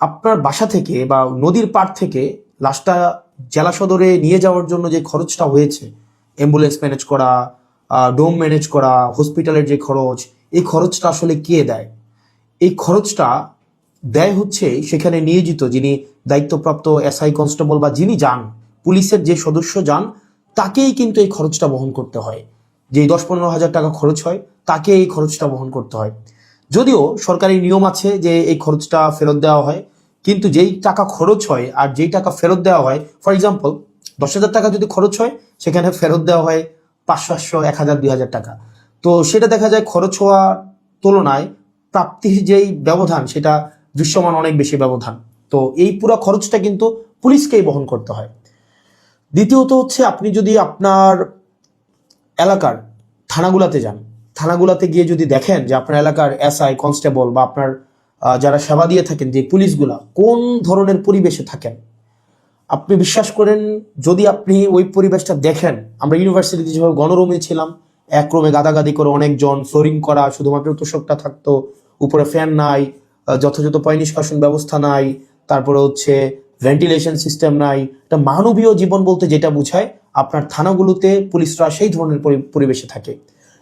আপনার বাসা থেকে বা নদীর পাড় থেকে লাশটা জেলা সদরে নিয়ে যাওয়ার জন্য যে খরচটা হয়েছে, অ্যাম্বুলেন্স ম্যানেজ করা, ডোম ম্যানেজ করা, হসপিটালের যে খরচ, এই খরচটা আসলে কে দেয়? এই খরচটা দেয় হচ্ছে সেখানে নিয়োজিত যিনি দায়িত্বপ্রাপ্ত এসআই কনস্টেবল বা যিনি যান, পুলিশের যে সদস্য যান, তাকেই কিন্তু এই খরচটা বহন করতে হয়। যে 10-15 হাজার টাকা খরচ হয়, তাকে এই খরচটা বহন করতে হয়। যদিও সরকারি নিয়ম আছে যে এই খরচটা ফেরত দেওয়া হয়, কিন্তু যেই টাকা খরচ হয় আর যেই টাকা ফেরত দেওয়া হয়, ফর এক্সাম্পল 10,000 টাকা যদি খরচ হয়, সেখানে ফেরত দেওয়া হয় 500, 1,000, 2,000 টাকা। তো সেটা দেখা যায় খরচ হওয়ার তুলনায় প্রাপ্তির যেই ব্যবধান, সেটা দৃশ্যমান অনেক বেশি ব্যবধান। তো এই পুরো খরচটা কিন্তু পুলিশকেই বহন করতে হয়। দ্বিতীয়ত হচ্ছে, আপনি যদি আপনার এলাকার থানাগুলাতে যান, থানাগুলাতে গিয়ে যদি দেখেন যে আপনার এলাকার এসআই কনস্টেবল বা আপনার যারা সেবা দিয়ে থাকেন যে পুলিশগুলা কোন ধরনের পরিবেশে থাকেন, আপনি বিশ্বাস করেন, যদি আপনি ওই পরিবেশটা দেখেন, আমরা ইউনিভার্সিটিতে যেভাবে গণরুমে ছিলাম, এক রুমে গাদাগাদি করে অনেকজন, ফ্লোরিং করা, শুধুমাত্র তোষকটা থাকতো, উপরে ফ্যান নাই, যথাযথ পয় নিষ্কাশন ব্যবস্থা নাই, তারপরে হচ্ছে ভেন্টিলেশন সিস্টেম নাই। এটা মানবীয় জীবন বলতে যেটা বোঝায়, আপনার থানাগুলোতে পুলিশরা সেই ধরনের পরিবেশে থাকে।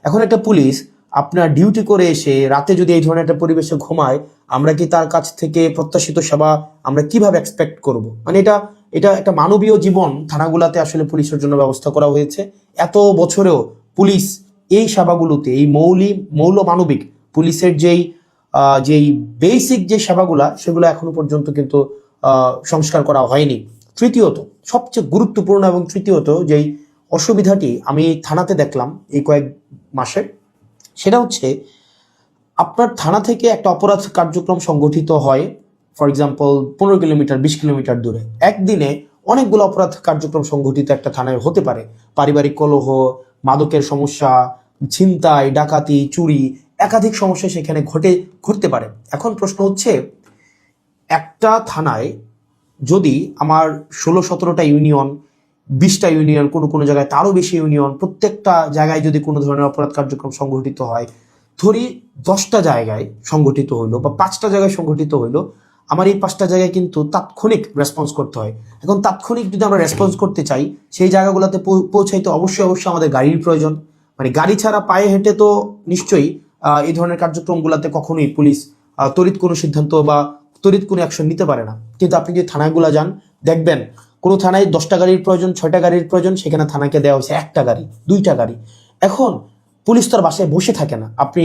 এখন একটা পুলিশ আপনার ডিউটি করে এসে রাতে যদি এই ধরনের একটা পরিবেশে ঘুমায়, আমরা কি তার কাছ থেকে প্রত্যাশিত সেবা আমরা কিভাবে এক্সপেক্ট করব? মানে এটা এটা একটা মানবীয় জীবন থানাগুলাতে আসলে পুলিশের জন্য ব্যবস্থা করা হয়েছে। এত বছরেও পুলিশ এই সেবাগুলোতে, এই মৌল মানবিক পুলিশের যেই বেসিক যে সেবাগুলা, সেগুলো এখনো পর্যন্ত কিন্তু সংস্কার করা হয়নি। তৃতীয়ত, সবচেয়ে গুরুত্বপূর্ণ এবং তৃতীয়ত যেই অসুবিধাটি আমি থানাতে দেখলাম এই কয়েক মাসে, সেটা হচ্ছে আপনার থানা থেকে একটা অপরাধ কার্যক্রম সংগঠিত হয়, ফর এক্সাম্পল 15 কিলোমিটার 20 কিলোমিটার দূরে। একদিনে অনেকগুলো অপরাধ কার্যক্রম সংগঠিত একটা থানায় হতে পারে। পারিবারিক কলহ, মাদকের সমস্যা, ছিনতাই, ডাকাতি, চুরি, একাধিক সমস্যা সেখানে ঘটতে পারে। এখন প্রশ্ন হচ্ছে, একটা থানায় যদি আমার 16-17টা ইউনিয়ন, 20টা ইউনিয়ন, কোনো কোনো জায়গায় তারও বেশি ইউনিয়ন, প্রত্যেকটা জায়গায় যদি কোনো ধরনের অপরাধ কার্যক্রম সংঘটিত হয়, ধরি 10টা জায়গায় সংঘটিত হইলো বা 5টা জায়গায় সংঘটিত হইলো, আমার এই 5টা জায়গায় কিন্তু তাৎক্ষণিক রেসপন্স করতে হয়। এখন তাৎক্ষণিক যদি আমরা রেসপন্স করতে চাই, সেই জায়গাগুলোতে পৌঁছাইতে অবশ্যই আমাদের গাড়ির প্রয়োজন। মানে গাড়ি ছাড়া পায়ে হেঁটে তো নিশ্চয়ই এই ধরনের কার্যক্রমগুলোতে কখনোই পুলিশ তড়িৎ কোনো সিদ্ধান্ত বা তড়িৎ কোনো অ্যাকশন নিতে পারে না। কিন্তু আপনি যদি থানাগুলো যান, দেখবেন কোনো থানায় 10টা গাড়ির প্রয়োজন, 6টা গাড়ির প্রয়োজন, সেখানে থানাকে দেওয়া হয়েছে 1টা গাড়ি, 2টা গাড়ি। এখন পুলিশ তো আর বাসায় বসে থাকে না। আপনি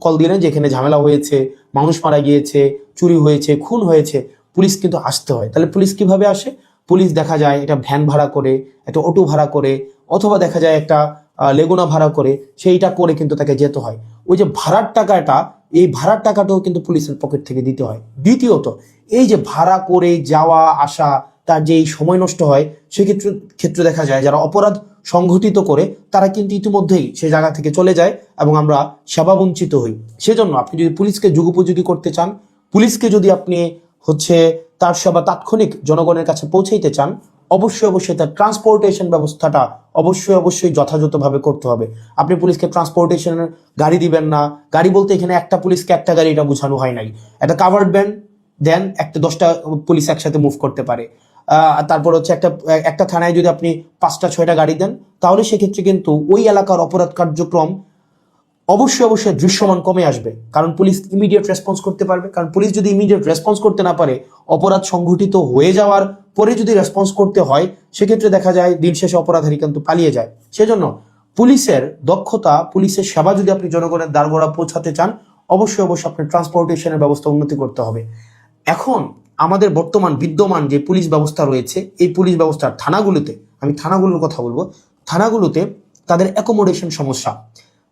কল দিলেন যে এখানে ঝামেলা হয়েছে, মানুষ মারা গিয়েছে, চুরি হয়েছে, খুন হয়েছে, পুলিশ কিন্তু আসতে হয়। তাহলে পুলিশ কিভাবে আসে? পুলিশ দেখা যায় একটা ভ্যান ভাড়া করে, একটা অটো ভাড়া করে, অথবা দেখা যায় একটা লেগুনা ভাড়া করে, সেইটা করে কিন্তু তাকে যেতে হয়। ওই যে ভাড়ার টাকাটা, এই ভাড়ার টাকাটাও কিন্তু পুলিশের পকেট থেকে দিতে হয়। দ্বিতীয়ত, এই যে ভাড়া করে যাওয়া আসা, তার যে এই সময় নষ্ট হয়, সেক্ষেত্রে দেখা যায় যারা অপরাধ সংঘটিত করে, তারা কিন্তু ইতিমধ্যেই সে জায়গা থেকে চলে যায় এবং আমরা সেবা বঞ্চিত হই। সেজন্য আপনি যদি পুলিশকে যুগোপযোগী করতে চান, পুলিশকে যদি আপনি তার সেবা তাৎক্ষণিক জনগণের কাছে পৌঁছাইতে চান, অবশ্যই তার ট্রান্সপোর্টেশন ব্যবস্থাটা অবশ্যই যথাযথভাবে করতে হবে। আপনি পুলিশকে ট্রান্সপোর্টেশনের গাড়ি দিবেন না। গাড়ি বলতে এখানে একটা পুলিশকে একটা গাড়ি, এটা বোঝানো হয় নাই। একটা কাভার্ড ভ্যান দেন, 10টা পুলিশ একসাথে মুভ করতে পারে। তারপর হচ্ছে একটা থানায় যদি আপনি 5টা 6টা গাড়ি দেন, তাহলে সেক্ষেত্রে কিন্তু ওই এলাকার অপরাধ কার্যক্রম অবশ্যই দৃশ্যমান কমে আসবে। কারণ পুলিশ ইমিডিয়েট রেসপন্স করতে পারবে। কারণ পুলিশ যদি ইমিডিয়েট রেসপন্স করতে না পারে, অপরাধ সংঘটিত হয়ে যাওয়ার পরে যদি রেসপন্স করতে হয়, সেক্ষেত্রে দেখা যায় দিন শেষে অপরাধী কিন্তু পালিয়ে যায়। সেজন্য পুলিশের দক্ষতা, পুলিশের সেবা যদি আপনি জনগণের দ্বারগোড়া পৌঁছাতে চান, অবশ্যই আপনার ট্রান্সপোর্টেশনের ব্যবস্থা উন্নতি করতে হবে। এখন আমাদের বিদ্যমান যে পুলিশ ব্যবস্থা রয়েছে, এই পুলিশ ব্যবস্থার থানাগুলোতে, আমি থানাগুলোর কথা বলবো, থানাগুলোতে তাদের অ্যাকোমোডেশন সমস্যা,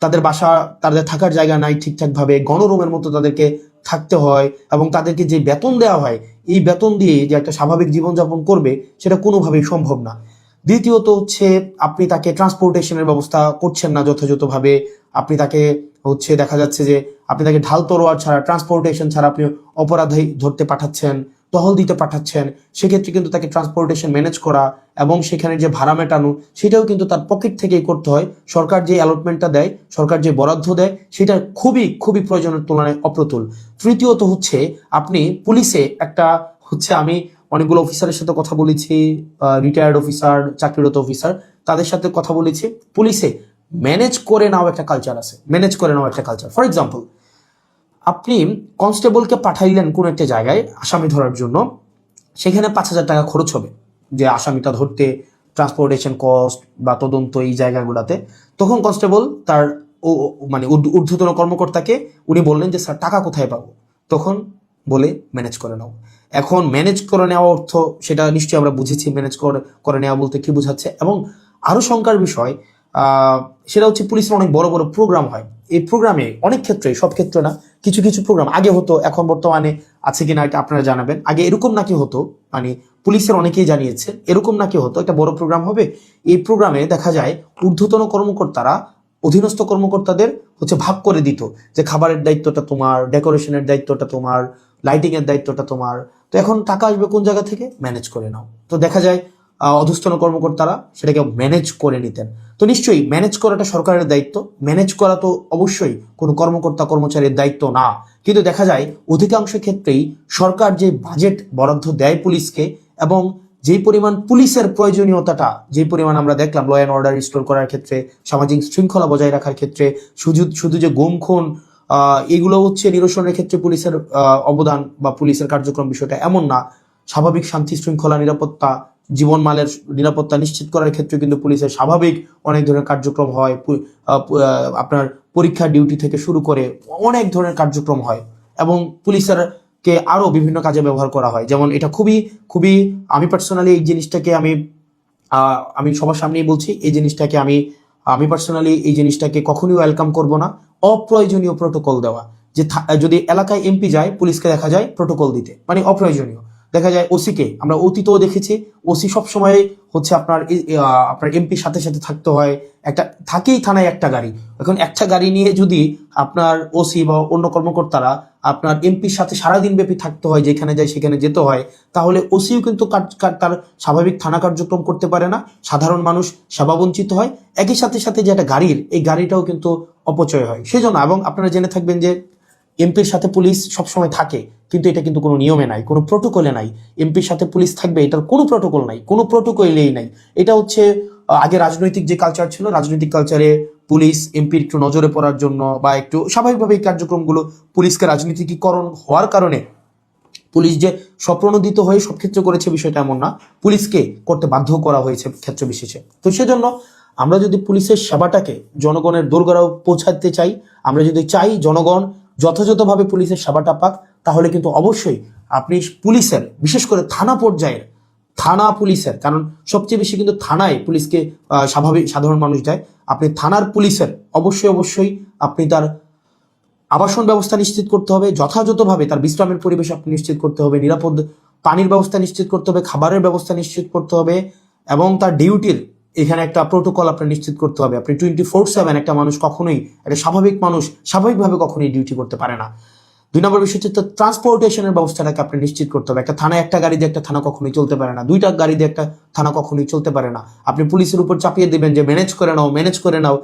তাদের বাসা, তাদের থাকার জায়গা নাই ঠিকঠাক ভাবে, গণরুমের মতো তাদেরকে থাকতে হয়, এবং তাদেরকে যে বেতন দেওয়া হয়, এই বেতন দিয়ে যে একটা স্বাভাবিক জীবনযাপন করবে, সেটা কোনোভাবেই সম্ভব না। দ্বিতীয়ত হচ্ছে, আপনি তাকে ট্রান্সপোর্টেশনের ব্যবস্থা করছেন না যথাযথভাবে। আপনি তাকে দেখা যাচ্ছে যে আপনি তাকে ঢাল তরোয়ার ছাড়া, ট্রান্সপোর্টেশন ছাড়া আপনি অপরাধী ধরতে পাঠাচ্ছেন, টহল দিতে পাঠাচ্ছেন, সেক্ষেত্রে কিন্তু তাকে ট্রান্সপোর্টেশন ম্যানেজ করা এবং সেখানে যে ভাড়া মেটানো সেটাও কিন্তু তার পকেট থেকেই করতে হয়। সরকার যে অ্যালটমেন্টটা দেয়, সরকার যে বরাদ্দ দেয়, সেটা খুবই খুবই প্রয়োজনের তুলনায় অপ্রতুল। তৃতীয়ত হচ্ছে আপনি পুলিশে একটা হচ্ছে, আমি অনেকগুলো অফিসারের সাথে কথা বলেছি, রিটায়ার্ড অফিসার, চাকরিরত অফিসার, তাদের সাথে কথা বলেছি। পুলিশে ম্যানেজ করে নাও একটা কালচার আছে, ম্যানেজ করে নাও একটা কালচার। ফর এক্সাম্পল, আপনি কনস্টেবলকে পাঠাইলেন কোন একটা জায়গায় আসামি ধরার জন্য, সেখানে 5,000 টাকা খরচ হবে যে আসামিটা ধরতে, ট্রান্সপোর্টেশন কস্ট বা তদন্ত এই জায়গাগুলোতে। তখন কনস্টেবল তার মানে ঊর্ধ্বতন কর্মকর্তাকে উনি বললেন যে স্যার টাকা কোথায় পাবো? তখন বলে ম্যানেজ করে নাও। এখন ম্যানেজ করে নেওয়া অর্থ সেটা নিশ্চয়ই আমরা বুঝেছি, ম্যানেজ করে নেওয়া বলতে কি বোঝাচ্ছে। এবং আরো শঙ্কার বিষয় সেটা হচ্ছে পুলিশের অনেক বড় বড় প্রোগ্রাম হয়। এই প্রোগ্রামে অনেক ক্ষেত্রে, সব ক্ষেত্রে না, কিছু কিছু প্রোগ্রাম আগে হতো, এখন বর্তমানে আছে কিনা এটা আপনারা জানাবেন। আগে এরকম নাকি হতো, মানে পুলিশের অনেকেই জানিয়েছে এরকম নাকি হতো, একটা বড় প্রোগ্রাম হবে, এই প্রোগ্রামে দেখা যায় ঊর্ধ্বতন কর্মকর্তারা অধীনস্থ কর্মকর্তাদের হচ্ছে ভাগ করে দিত যে খাবারের দায়িত্বটা তোমার, ডেকোরেশনের দায়িত্বটা তোমার, লাইটিং এর দায়িত্বটা তোমার। তো এখন টাকা আসবে কোন জায়গা থেকে? ম্যানেজ করে নাও। তো দেখা যায় অধস্তন কর্মকর্তারা সেটাকে ম্যানেজ করে নিতেন। তো নিশ্চয়ই ম্যানেজ করাটা সরকারের দায়িত্ব, ম্যানেজ করা তো অবশ্যই কোনো কর্মকর্তা কর্মচারীর দায়িত্ব না। কিন্তু দেখা যায় অধিকাংশ ক্ষেত্রেই সরকার যে বাজেট বরাদ্দ দেয় পুলিশকে, এবং যেই পরিমাণ পুলিশের প্রয়োজনীয়তাটা, যে পরিমাণ আমরা দেখলাম ল অ্যান্ড অর্ডার রিস্টোর করার ক্ষেত্রে, সামাজিক শৃঙ্খলা বজায় রাখার ক্ষেত্রে, শুধু যে গুম খুন এগুলো হচ্ছে নিরসনের ক্ষেত্রে পুলিশের অবদান বা পুলিশের কার্যক্রম বিষয়টা এমন না। স্বাভাবিক শান্তি শৃঙ্খলা, নিরাপত্তা, জীবনমালের নিরাপত্তা নিশ্চিত করার ক্ষেত্রে কিন্তু পুলিশের স্বাভাবিক অনেক ধরনের কার্যক্রম হয়। আপনার পরীক্ষা ডিউটি থেকে শুরু করে অনেক ধরনের কার্যক্রম হয়, এবং পুলিশের কে আরো বিভিন্ন কাজে ব্যবহার করা হয়। যেমন এটা খুবই খুবই, আমি পার্সোনালি এই জিনিসটাকে আমি সবার সামনেই বলছি, এই জিনিসটাকে আমি পার্সোনালি এই জিনিসটাকে কখনোই ওয়েলকাম করব না। অপ্রয়োজনীয় প্রোটোকল দেওয়া, যে যদি এলাকায় এমপি যায় পুলিশকে দেখা যায় প্রোটোকল দিতে, মানে অপ্রয়োজনীয়। দেখা যায় ওসিকে আমরা অতীতেও দেখেছি, ওসি সবসময় হচ্ছে আপনার এমপির সাথে সাথে থাকতে হয়, থাকেই থানায় একটা গাড়ি। এখন একটা গাড়ি নিয়ে যদি আপনার ওসি বা অন্য কর্মকর্তারা আপনার এমপির সাথে সারাদিন ব্যাপী থাকতে হয়, যেখানে যায় সেখানে যেতে হয়, তাহলে ওসিও কিন্তু তার স্বাভাবিক থানা কার্যক্রম করতে পারে না, সাধারণ মানুষ সেবা বঞ্চিত হয়। একই সাথে সাথে যে একটা এই গাড়িটাও কিন্তু অপচয় হয়। সেজন্য, এবং আপনারা জেনে থাকবেন যে এমপির সাথে পুলিশ সবসময় থাকে, কিন্তু এটা কিন্তু কোনো নিয়মে নাই, কোনো প্রোটোকলে নাই। এমপির সাথে পুলিশ থাকবে, এটার কোনো প্রোটোকল নাই, কোনো প্রোটোকলেই নাই। এটা হচ্ছে আগে রাজনৈতিক যে কালচার ছিল, রাজনৈতিক কালচারে পুলিশ এমপির একটু নজরে পড়ার জন্য বা একটু স্বাভাবিকভাবে এই কার্যক্রমগুলো পুলিশকে রাজনীতিকীকরণ হওয়ার কারণে পুলিশ যে স্বপ্রণোদিত হয়ে সব ক্ষেত্রে করেছে বিষয়টা এমন না, পুলিশকে করতে বাধ্য করা হয়েছে ক্ষেত্র বিশেষে। তো সেজন্য আমরা যদি পুলিশের সেবাটাকে জনগণের দোরগোড়ায় পৌঁছাতে চাই, আমরা যদি চাই জনগণ যথাযথভাবে পুলিশের সেবাটা পাক, তাহলে কিন্তু অবশ্যই আপনি পুলিশের, বিশেষ করে থানা পর্যায়ের থানা পুলিশের, কারণ সবচেয়ে বেশি কিন্তু থানায় পুলিশকে স্বাভাবিক সাধারণ মানুষ যায়, আপনি থানার পুলিশের অবশ্যই আপনি তার আবাসন ব্যবস্থা নিশ্চিত করতে হবে, যথাযথভাবে তার বিশ্রামের পরিবেশ আপনি নিশ্চিত করতে হবে, নিরাপদ পানির ব্যবস্থা নিশ্চিত করতে হবে, খাবারের ব্যবস্থা নিশ্চিত করতে হবে, এবং তার ডিউটির এখানে একটা প্রোটোকল আপনার নিশ্চিত করতে হবে। আপনি 24/7 একটা মানুষ কখনোই, একটা স্বাভাবিক মানুষ স্বাভাবিকভাবে কখনোই ডিউটি করতে পারে না। 2 নম্বর বিষয় হচ্ছে ট্রান্সপোর্টেশনের ব্যবস্থাটাকে আপনি নিশ্চিত করতে হবে। একটা থানায় একটা গাড়ি দিয়ে একটা থানা কখনোই চলতে পারে না, 2টা গাড়ি দিয়ে একটা থানা কখনোই চলতে পারে না। আপনি পুলিশের উপর চাপিয়ে দিবেন যে ম্যানেজ করে নাও।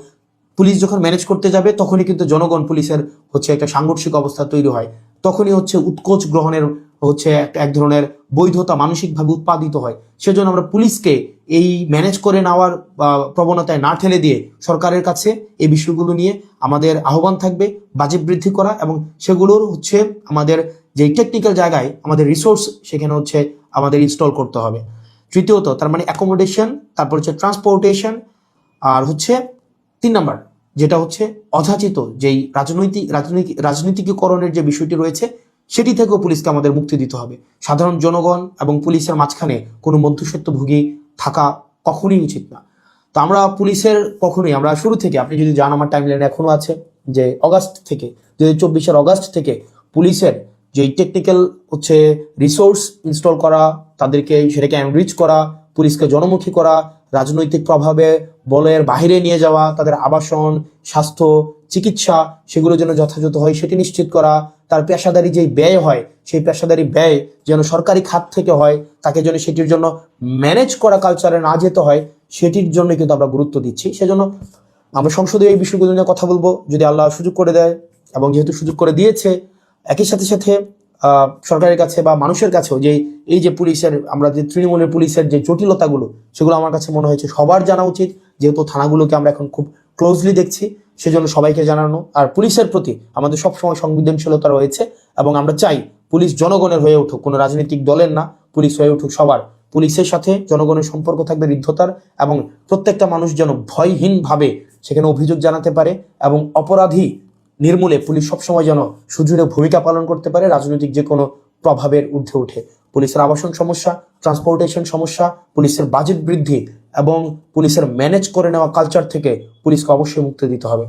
পুলিশ যখন ম্যানেজ করতে যাবে তখনই কিন্তু জনগণ পুলিশের হচ্ছে একটা সাংঘর্ষিক অবস্থা তৈরি হয়, তখনই হচ্ছে উৎকোচ গ্রহণের হচ্ছে এক ধরনের বৈধতা মানসিকভাবে উৎপাদিত হয়। সেজন্য আমরা পুলিশকে এই ম্যানেজ করে নেওয়ার প্রবণতায় না ঠেলে দিয়ে সরকারের কাছে এই বিষয়গুলো নিয়ে আমাদের আহ্বান থাকবে বাজেট বৃদ্ধি করা, এবং সেগুলোর হচ্ছে আমাদের যে টেকনিক্যাল জায়গায় আমাদের রিসোর্স সেখানে হচ্ছে আমাদের ইনস্টল করতে হবে। তৃতীয়ত, তার মানে অ্যাকোমোডেশন, তারপর হচ্ছে ট্রান্সপোর্টেশন, আর হচ্ছে 3 নাম্বার যেটা হচ্ছে অযাচিত যেই রাজনীতিকীকরণের যে বিষয়টি রয়েছে, সেটি থেকেও পুলিশকে আমাদের মুক্তি দিতে হবে। সাধারণ জনগণ এবং পুলিশের মাঝখানে কোনো মধ্যস্বত্বভোগী থাকা কখনোই উচিত না। তো আমরা পুলিশের আমরা শুরু থেকে, আপনি যদি যান আমার টাইমলাইনে এখনো আছে যে অগাস্ট থেকে 2024 অগাস্ট থেকে পুলিশের যে টেকনিক্যাল হচ্ছে রিসোর্স ইনস্টল করা, তাদেরকে সেটাকে এনরিচ করা, পুলিশকে জনমুখী করা, রাজনৈতিক প্রভাবে বলের বাহিরে নিয়ে যাওয়া, তাদের আবাসন, স্বাস্থ্য, চিকিৎসা সেগুলো যেন যথাযথ হয় সেটি নিশ্চিত করা, তার পেশাদারি যে ব্যয় হয় সেই পেশাদারি ব্যয় যেন সরকারি খাত থেকে হয়, তাকে যেন সেটির জন্য ম্যানেজ করা কালচারে না যেতে হয়, সেটির জন্য কিন্তু আমরা গুরুত্ব দিচ্ছি। সেজন্য আমরা সংসদে এই বিষয়গুলো নিয়ে কথা বলবো যদি আল্লাহ সুযোগ করে দেয়, এবং যেহেতু সুযোগ করে দিয়েছে একই সাথে সাথে সরকারের কাছে বা মানুষের কাছেও যে এই যে পুলিশের, আমরা যে তৃণমূলের পুলিশের যে জটিলতাগুলো সেগুলো আমার কাছে মনে হয়েছে সবার জানা উচিত, যেহেতু থানাগুলোকে আমরা এখন খুব ক্লোজলি দেখছি, সেজন্য সবাইকে জানানো। আর পুলিশের প্রতি আমাদের সবসময় সংবেদনশীলতা রয়েছে, এবং আমরা চাই পুলিশ জনগণের হয়ে উঠুক, কোনো রাজনৈতিক দলের না, পুলিশ হয়ে উঠুক সবার। পুলিশের সাথে জনগণের সম্পর্ক থাকবে হৃদ্যতার, এবং প্রত্যেকটা মানুষ যেন ভয়হীনভাবে সেখানে অভিযোগ জানাতে পারে, এবং অপরাধী নির্মূলে পুলিশ সবসময় যেন সুদৃঢ় ভূমিকা পালন করতে পারে রাজনৈতিক যে কোনো প্রভাবের ঊর্ধ্বে উঠে। পুলিশের আবাসন সমস্যা, ট্রান্সপোর্টেশন সমস্যা, পুলিশের বাজেট বৃদ্ধি এবং পুলিশের ম্যানেজ করে নেওয়া কালচার থেকে পুলিশকে অবশ্যই মুক্তি দিতে হবে।